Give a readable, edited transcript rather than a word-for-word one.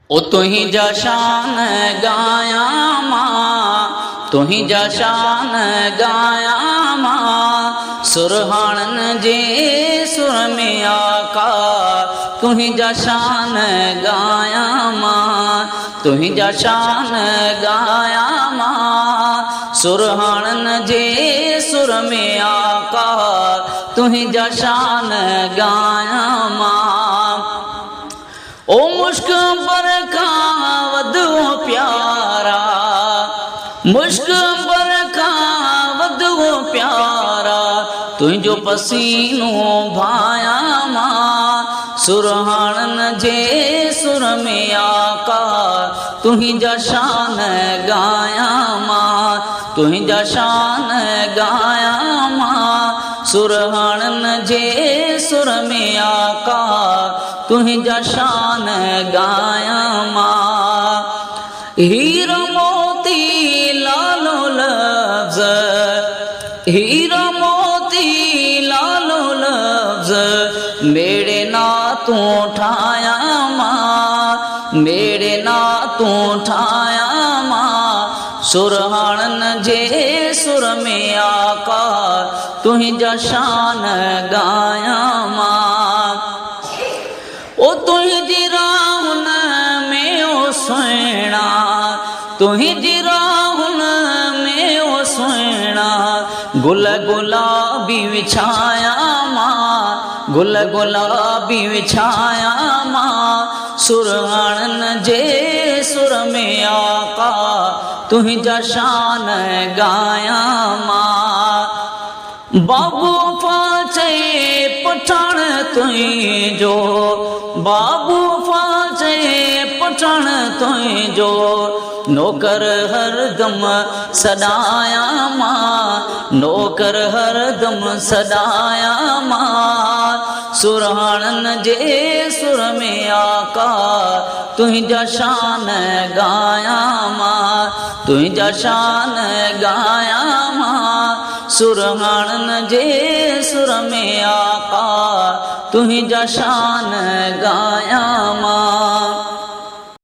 ओ तुहिंजा शान गाया मां, तुहिंजा शान गाया मां, सुरहानन जे सुर में आका। तुहिंजा शान गाया मां, तुहिंजा शान गाया मां, सुरहानन जे सुर में आका। तुहिंजा शान गाया मां। ओ मुश्क पर का वधो प्यारा, मुश्क पर का वधो प्यारा, तुझो पसीनो भाया मां, सुरहानन जे सुर में आका। तुहिंजा शान गाया मां, तुहिंजा शान गाया मां, सुरहानन जे सुर में आका। तुहिंजा शान गाया मां। हीरा मोती लालो लफ्ज़, हीरा मोती लालो लफ्ज़, मेरे ना तू ठाया मां, मेरे ना तू ठाया मां, सुरहानन जे सुर में आका। तुहिंजा शान गाया मां। ओ तुहिंजी राहुन में ओ सुहिणा, तुहिंजी राहुन में ओ सुहिणा, गुल गुलाबी विछाया मां, गुल गुलाबी विछाया मां, सुरहानन जे सुर में आका। तुहिंजा शान गाया मां। बाबू फाचे पठान तुहिंजो, बाबू फाचे पठान तुहिंजो, नौकर हरदम सदाया मां, नौकर हरदम सदाया मां, सुरहानन जे सुर में आका। तुहिंजा शान गाया मां, तुहिंजा शान गाया मां, सुरहानन जे सुर में आका। तुहिंजा शान गाया मां।